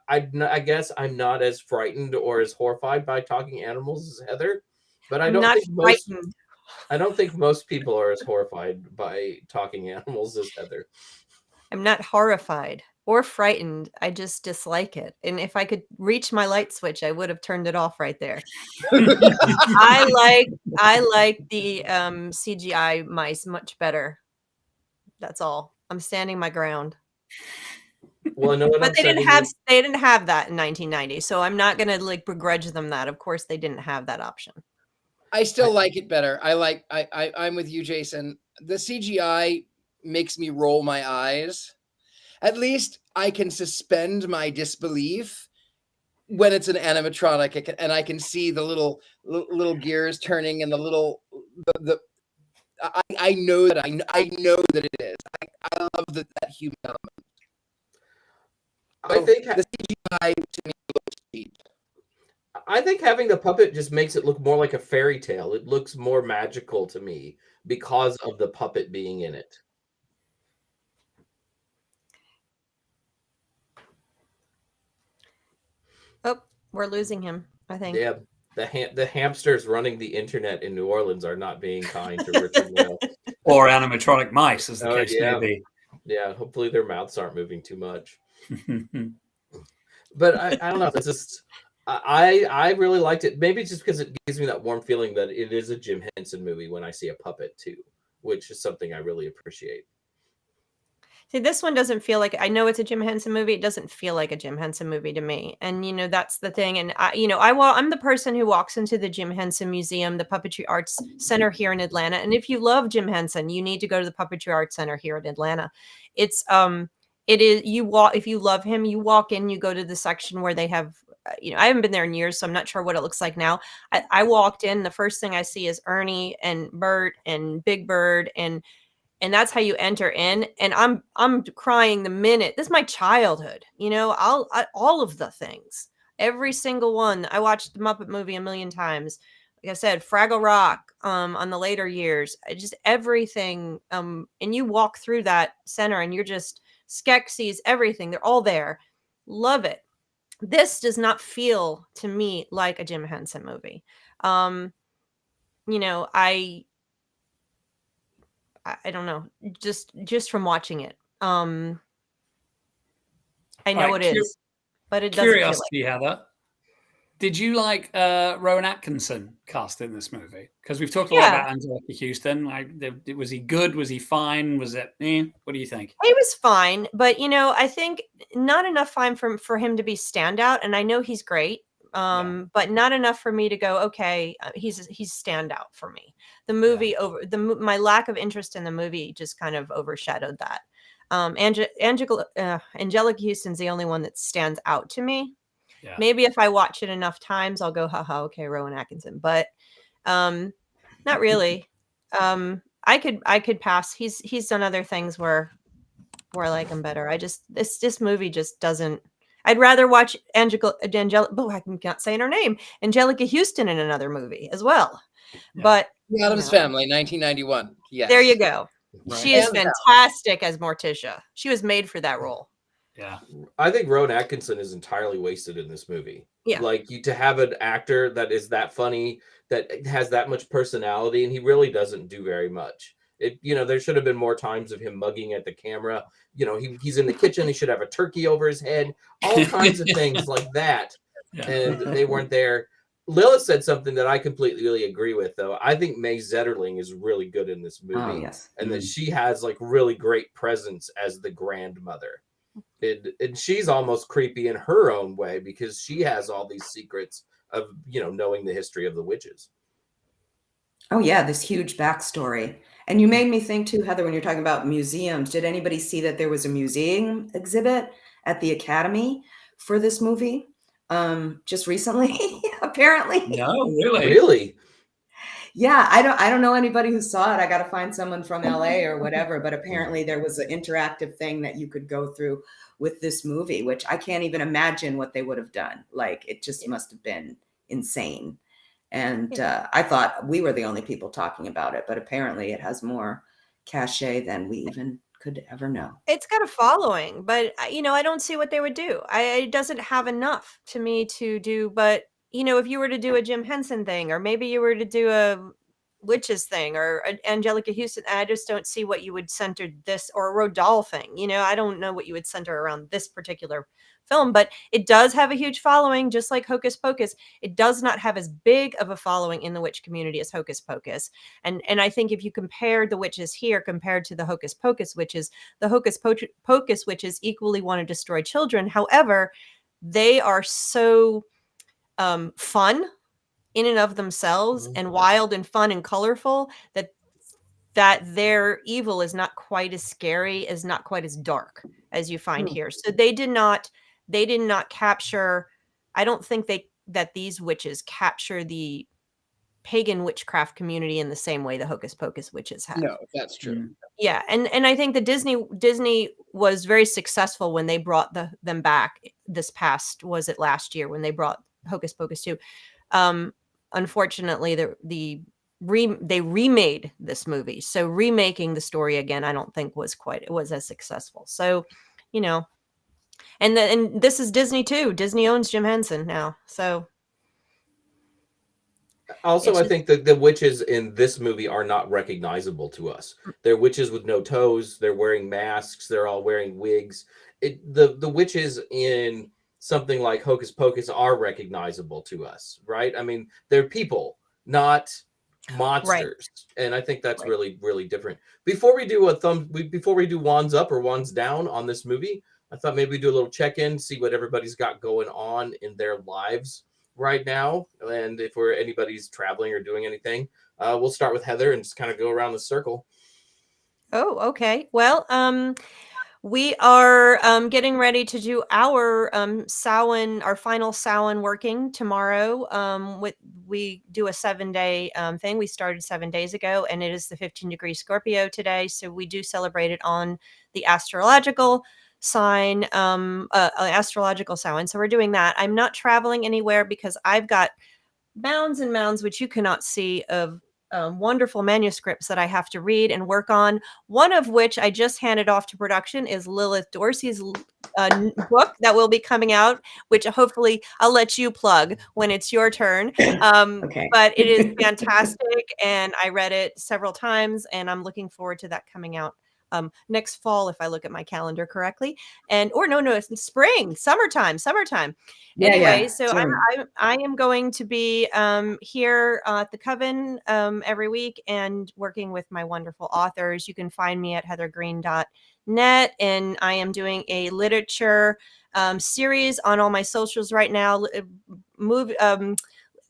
I guess I'm not as frightened or as horrified by talking animals as Heather, but I don't think most people are as horrified by talking animals as Heather. I'm not horrified or frightened. I just dislike it. And if I could reach my light switch, I would have turned it off right there. I like the CGI mice much better. That's all. I'm standing my ground. Well, no, but they didn't have that in 1990, so I'm not gonna begrudge them that. Of course, they didn't have that option. I still like it better. I'm with you, Jason. The CGI makes me roll my eyes. At least I can suspend my disbelief when it's an animatronic, and I can see the little gears turning and I know that I know that it is. I love that human element. I think the CGI to me looks cheap. I think having the puppet just makes it look more like a fairy tale. It looks more magical to me because of the puppet being in it. Oh, we're losing him, I think. Yeah, the hamsters running the internet in New Orleans are not being kind to Richard-Lael. Or animatronic mice, as the case may be. Yeah, hopefully their mouths aren't moving too much. But I don't know. It's just I really liked it. Maybe just because it gives me that warm feeling that it is a Jim Henson movie when I see a puppet too, which is something I really appreciate. See, this one doesn't feel like, I know it's a Jim Henson movie. It doesn't feel like a Jim Henson movie to me. And, that's the thing. And, I'm the person who walks into the Jim Henson Museum, the Puppetry Arts Center here in Atlanta. And if you love Jim Henson, you need to go to the Puppetry Arts Center here in Atlanta. It's, if you love him, you walk in, you go to the section where they have, I haven't been there in years, so I'm not sure what it looks like now. I walked in, the first thing I see is Ernie and Bert and Big Bird, and that's how you enter in. And I'm crying the minute. This is my childhood, all of the things, every single one. I watched the Muppet movie a million times. Like I said, Fraggle Rock, on the later years, just everything. And you walk through that center and you're just, Skeksis, everything. They're all there. Love it. This does not feel to me like a Jim Henson movie. I don't know, just from watching it. I know it is, but it doesn't. Curiosity, feel like Heather. Did you like Rowan Atkinson cast in this movie? Because we've talked a lot about Angelica Huston. Was he good? Was he fine? Was it? What do you think? He was fine, but I think not enough fine for him to be standout. And I know he's great, but not enough for me to go, okay, he's standout for me. The movie my lack of interest in the movie just kind of overshadowed that. Angelica Huston's the only one that stands out to me. Yeah. Maybe if I watch it enough times, I'll go, haha, okay, Rowan Atkinson, but not really. I could pass. He's done other things where I like him better. This movie just doesn't. I'd rather watch Angelica. Oh, I can't say her name. Angelica Huston in another movie as well. Yeah. But The Addams Family, 1991. Yes. There you go. Right. She is fantastic as Morticia. She was made for that role. Yeah, I think Rowan Atkinson is entirely wasted in this movie. Yeah, to have an actor that is that funny, that has that much personality, and he really doesn't do very much. There should have been more times of him mugging at the camera. He's in the kitchen. He should have a turkey over his head. All kinds of things like that, and they weren't there. Lilith said something that I completely agree with, though. I think May Zetterling is really good in this movie, and that she has really great presence as the grandmother. And she's almost creepy in her own way because she has all these secrets of, knowing the history of the witches. Oh yeah, this huge backstory. And you made me think too, Heather, when you're talking about museums, did anybody see that there was a museum exhibit at the Academy for this movie? Just recently, apparently. No, really. Really? Yeah, I don't know anybody who saw it. I got to find someone from LA or whatever, but apparently there was an interactive thing that you could go through with this movie, which I can't even imagine what they would have done. Like, it just must have been insane. And I thought we were the only people talking about it, but apparently it has more cachet than we even could ever know. It's got a following, but I don't see what they would do. It doesn't have enough to me to do. But if you were to do a Jim Henson thing, or maybe you were to do a witches thing, or an Angelica Huston, I just don't see what you would center this, or a Roald Dahl thing. I don't know what you would center around this particular film, but it does have a huge following, just like Hocus Pocus. It does not have as big of a following in the witch community as Hocus Pocus. And I think if you compare the witches here compared to the Hocus Pocus witches, the Hocus Pocus witches equally want to destroy children. However, they are so fun in and of themselves, and wild and fun and colorful, that their evil is not quite as scary, is not quite as dark as you find here. So they did not capture, I don't think that these witches capture the pagan witchcraft community in the same way the Hocus Pocus witches have. No, that's true. Yeah, and I think that Disney was very successful when they brought them back was it last year when they brought Hocus Pocus 2. Unfortunately, they remade this movie, so remaking the story again I don't think was as successful. So and this is Disney too. Disney owns Jim Henson now, so also I think that the witches in this movie are not recognizable to us. They're witches with no toes, they're wearing masks, they're all wearing wigs. The witches in something like Hocus Pocus are recognizable to us, right? I mean, they're people, not monsters. Right. And I think that's really, really different. Before we do wands up or wands down on this movie, I thought maybe we do a little check-in, see what everybody's got going on in their lives right now. And if anybody's traveling or doing anything, we'll start with Heather and just kind of go around the circle. Oh, okay. Well, we are getting ready to do our Samhain, our final Samhain working tomorrow. We do a 7-day thing. We started 7 days ago, and it is the 15-degree Scorpio today. So we do celebrate it on the astrological sign, astrological Samhain. So we're doing that. I'm not traveling anywhere because I've got mounds and mounds, which you cannot see, of wonderful manuscripts that I have to read and work on. One of which I just handed off to production is Lilith Dorsey's book that will be coming out, which hopefully I'll let you plug when it's your turn. Okay. But it is fantastic, and I read it several times, and I'm looking forward to that coming out next fall, if I look at my calendar correctly. It's spring, summertime. Anyway, so I am going to be here at the Coven every week and working with my wonderful authors. You can find me at heathergreene.net, and I am doing a literature series on all my socials right now.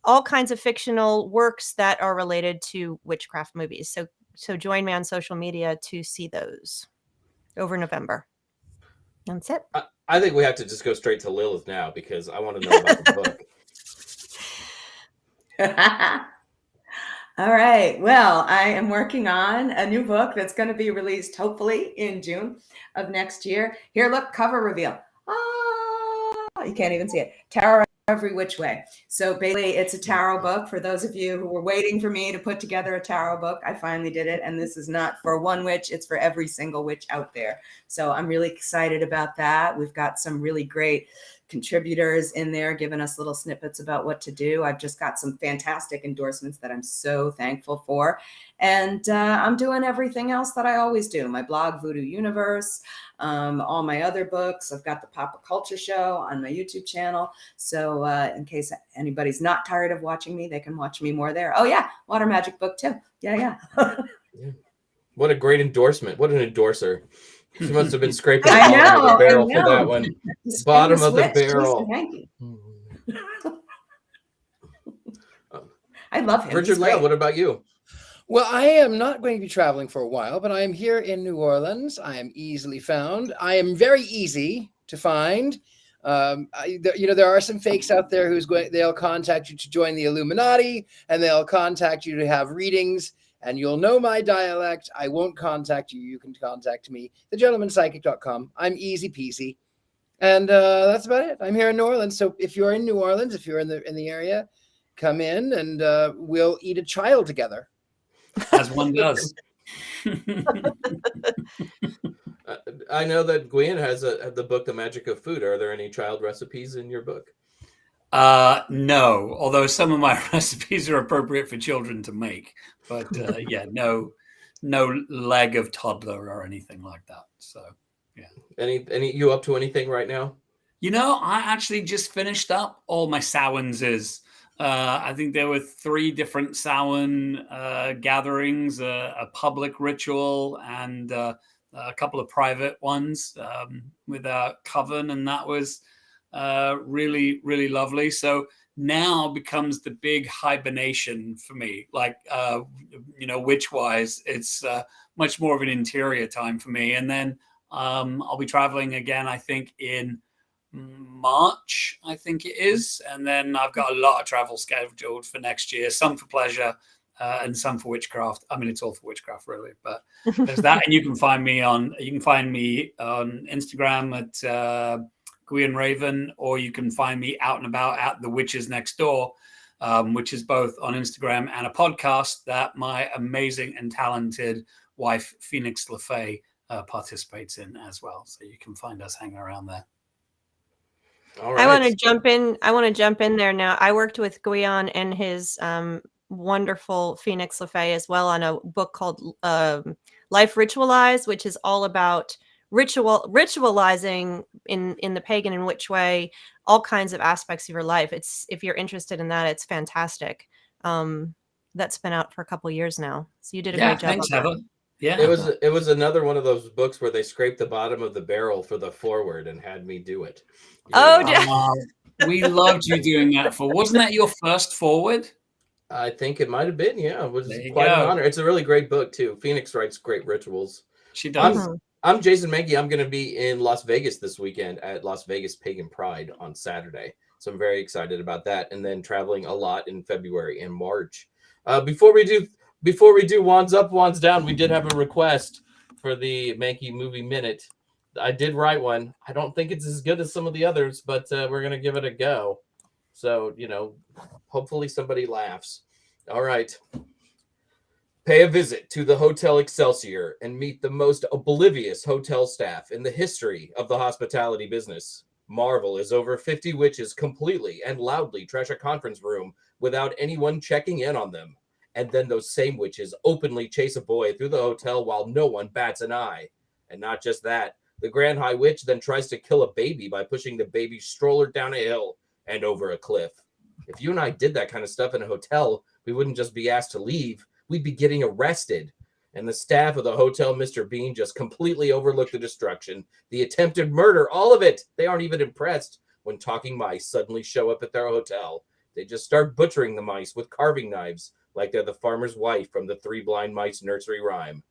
All kinds of fictional works that are related to witchcraft movies. So join me on social media to see those over November. That's it. I think we have to just go straight to Lilith now because I want to know about the book. All right. Well, I am working on a new book that's going to be released hopefully in June of next year. Here, look, cover reveal. You can't even see it. Tarot Every Which Way. So basically, it's a tarot book. For those of you who were waiting for me to put together a tarot book, I finally did it. And this is not for one witch, it's for every single witch out there. So I'm really excited about that. We've got some really great contributors in there giving us little snippets about what to do. I've just got some fantastic endorsements that I'm so thankful for. And I'm doing everything else that I always do. My blog, Voodoo Universe, all my other books. I've got the Pop Culture Show on my YouTube channel. So in case anybody's not tired of watching me, they can watch me more there. Oh yeah, Water Magic book too. Yeah. What a great endorsement. What an endorser. She must have been scraping the I bottom of the know, I barrel for that know. one. This Bottom famous of the witch, Jason barrel. Mankey. I love him. He's Richard-Lael, great. what about you? Well, I am not going to be traveling for a while, but I am here in New Orleans. I am easily found. I am very easy to find. There are some fakes out there they'll contact you to join the Illuminati, and they'll contact you to have readings, and you'll know my dialect. I won't contact you. You can contact me, thegentlemanpsychic.com. I'm easy peasy. And that's about it. I'm here in New Orleans. So if you're in New Orleans, if you're in the area, come in and we'll eat a child together. As one does. I know that Gwen has the book, The Magic of Food. Are there any child recipes in your book? No, although some of my recipes are appropriate for children to make. But no leg of toddler or anything like that. So, yeah. Any you up to anything right now? I actually just finished up all my Samhainses. I think there were 3 different Samhain gatherings, a public ritual and a couple of private ones with our Coven, and that was really, really lovely. So now becomes the big hibernation for me. Like, witch-wise, it's much more of an interior time for me. And then I'll be traveling again, I think, in March, I think it is, and then I've got a lot of travel scheduled for next year, some for pleasure and some for witchcraft. I mean, it's all for witchcraft really, but there's that. And you can find me on Instagram at Gwion Raven, or you can find me out and about at The Witches Next Door, which is both on Instagram and a podcast that my amazing and talented wife Phoenix LaFay participates in as well. So you can find us hanging around there. All right. I want to jump in there now. I worked with Gwion and his wonderful Phoenix LaFay as well on a book called Life Ritualized, which is all about ritualizing in the pagan and witch way, all kinds of aspects of your life. If you're interested in that, it's fantastic. That's been out for a couple years now. So you did a great job. Thanks, Heather. Yeah, it was another one of those books where they scraped the bottom of the barrel for the forward and had me do it. We loved you doing that. Wasn't that your first forward? I think it might have been. Yeah, it was quite an honor. It's a really great book too. Phoenix writes great rituals. She does. I'm Jason Mankey. I'm going to be in Las Vegas this weekend at Las Vegas Pagan Pride on Saturday. So I'm very excited about that. And then traveling a lot in February and March. Before we do Wands Up, Wands Down, we did have a request for the Mankey Movie Minute. I did write one. I don't think it's as good as some of the others, but we're going to give it a go. So, hopefully somebody laughs. All right. Pay a visit to the Hotel Excelsior and meet the most oblivious hotel staff in the history of the hospitality business. Marvel as over 50 witches completely and loudly trash a conference room without anyone checking in on them. And then those same witches openly chase a boy through the hotel while no one bats an eye. And not just that, the Grand High Witch then tries to kill a baby by pushing the baby's stroller down a hill and over a cliff. If you and I did that kind of stuff in a hotel, we wouldn't just be asked to leave. We'd be getting arrested. And the staff of the Hotel Mr. Bean just completely overlooked the destruction, the attempted murder, all of it. They aren't even impressed when talking mice suddenly show up at their hotel. They just start butchering the mice with carving knives like they're the farmer's wife from the Three Blind Mice nursery rhyme.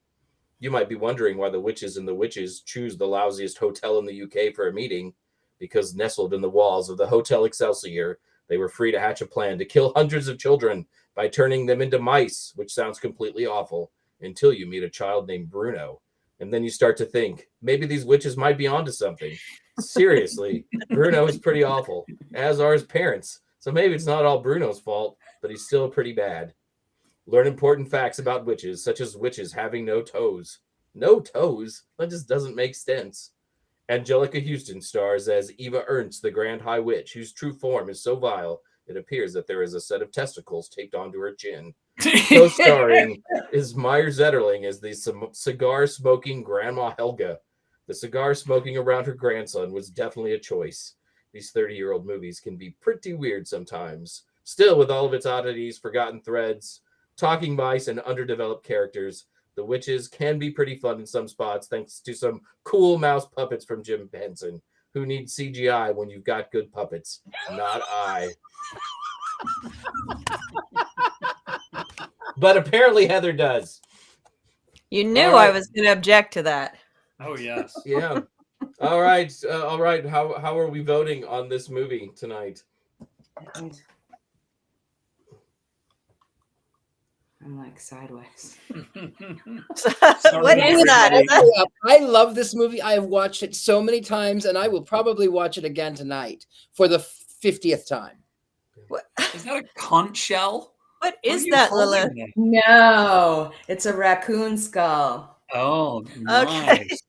You might be wondering why the witches and the witches choose the lousiest hotel in the UK for a meeting, because nestled in the walls of the Hotel Excelsior, they were free to hatch a plan to kill hundreds of children by turning them into mice, which sounds completely awful, until you meet a child named Bruno. And then you start to think, maybe these witches might be onto something. Seriously, Bruno is pretty awful, as are his parents. So maybe it's not all Bruno's fault, but he's still pretty bad. Learn important facts about witches, such as witches having no toes. No toes? That just doesn't make sense. Angelica Huston stars as Eva Ernst, the Grand High Witch, whose true form is so vile, it appears that there is a set of testicles taped onto her chin. Co-starring is Meyer Zetterling as the cigar-smoking Grandma Helga. The cigar smoking around her grandson was definitely a choice. These 30-year-old movies can be pretty weird sometimes. Still, with all of its oddities, forgotten threads, talking mice, and underdeveloped characters, The witches can be pretty fun in some spots, thanks to some cool mouse puppets from Jim Henson. Who needs CGI when you've got good puppets? Not I. But apparently Heather does. You knew All right. I was going to object to that. Oh yes. Yeah. All right. All right. How are we voting on this movie tonight? I'm like sideways. What is that? I love this movie. I have watched it so many times, and I will probably watch it again tonight for the 50th time. Is that a conch shell? What What are is you that, holding Lilith? there? No, it's a raccoon skull. Oh, Okay. nice.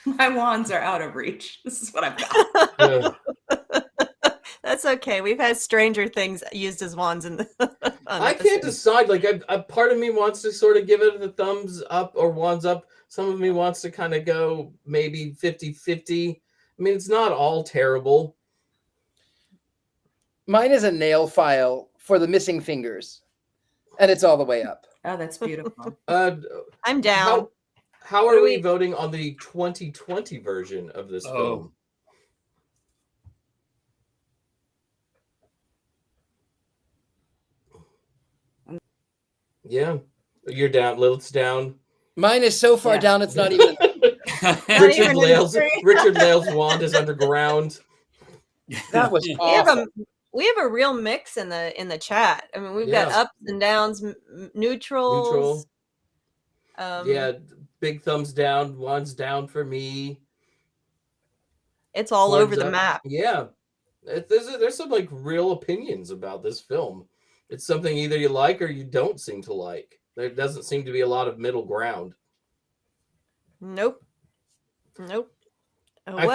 My wands are out of reach. This is what I've got. That's okay. We've had Stranger Things used as wands in the. I can't decide. Like, a part of me wants to sort of give it a thumbs up or wands up. Some of me wants to kind of go maybe 50-50. I mean, it's not all terrible. Mine is a nail file for the missing fingers, and it's all the way up. Oh, that's beautiful. I'm down. How What are do we we- voting on the 2020 version of this film? Yeah, you're down. Lilith's down. Mine is so far Yeah. down, it's not even. Not even in the tree. Richard-Lael's wand is underground. That was We have awful. we have a real mix in the chat. I mean, we've got Yeah. ups and downs, neutrals. Yeah, big thumbs down. Wands down for me. It's all Horns over the up. map. Yeah, there's some like real opinions about this film. It's something either you like or you don't seem to like. There doesn't seem to be a lot of middle ground. Nope. Oh, I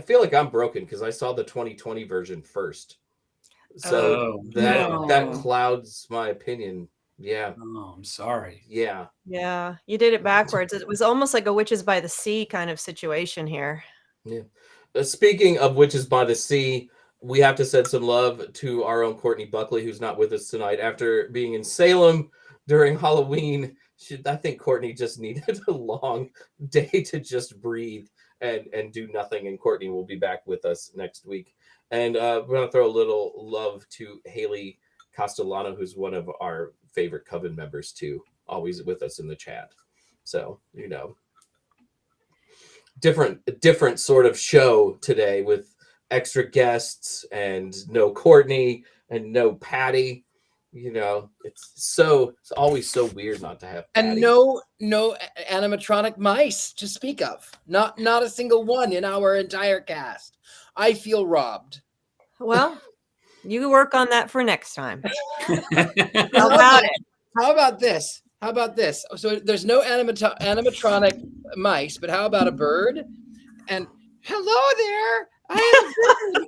feel like I'm broken because I saw the 2020 version first. So Oh, that no. clouds my opinion. Yeah. Oh, I'm sorry. Yeah. yeah, you did it backwards. It was almost like a Witches by the Sea kind of situation here. Speaking of Witches by the Sea, we have to send some love to our own Courtney Buckley, who's not with us tonight. After being in Salem during Halloween, I think Courtney just needed a long day to just breathe and do nothing. And Courtney will be back with us next week. And we're going to throw a little love to Haley Castellano, who's one of our favorite Coven members too, always with us in the chat. So, different sort of show today with extra guests and no Courtney and no Patti. It's always so weird not to have Patti. And no animatronic mice to speak of. Not a single one in our entire cast. I feel robbed. Well, you work on that for next time. How How about it? How about this? So there's no animatronic mice, but how about a bird? And hello there, I am a bird.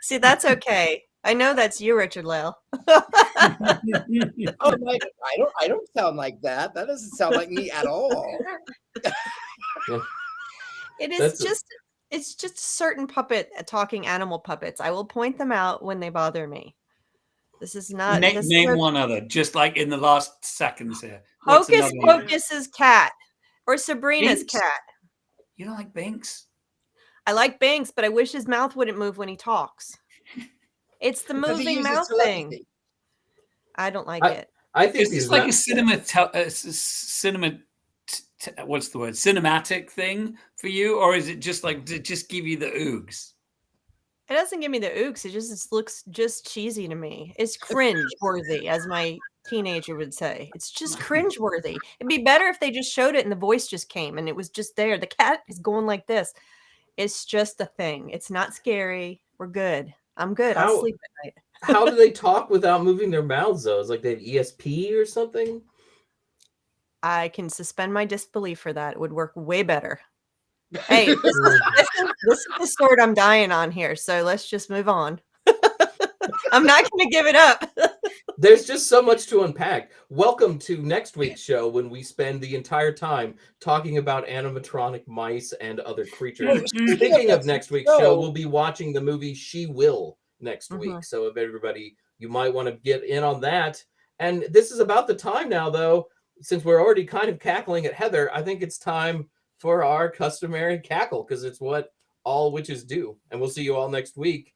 See, that's okay. I know that's you, Richard-Lael. Oh my! I don't sound like that. That doesn't sound like me at all. It is That's it's just certain talking animal puppets. I will point them out when they bother me. This is not Name, this is name a- one other, just like in the last seconds here. What's Hocus another one? Pocus's cat or Sabrina's Binks? cat. You don't like Binks? I like Banks, but I wish his mouth wouldn't move when he talks. It's the Because he moving uses mouth thing. telepathy. I don't like it. I think Is this these like ma- a cinematic thing for you, or is it just like to just give you the oogs? It doesn't give me the ooks. It just looks just cheesy to me. It's cringe worthy, as my teenager would say. It's just cringe worthy. It'd be better if they just showed it and the voice just came and it was just there. The cat is going like this. It's just a thing. It's not scary. We're good. I'm good. I'll How- sleep at night. How do they talk without moving their mouths though? It's like they have ESP or something. I can suspend my disbelief for that. It would work way better. Hey, this is the sword I'm dying on here. So let's just move on. I'm not going to give it up. There's just so much to unpack. Welcome to next week's show when we spend the entire time talking about animatronic mice and other creatures. Speaking of next week's show, we'll be watching the movie She Will next week. So if everybody, you might want to get in on that. And this is about the time now, though, since we're already kind of cackling at Heather, I think it's time for our customary cackle because it's what all witches do. And we'll see you all next week.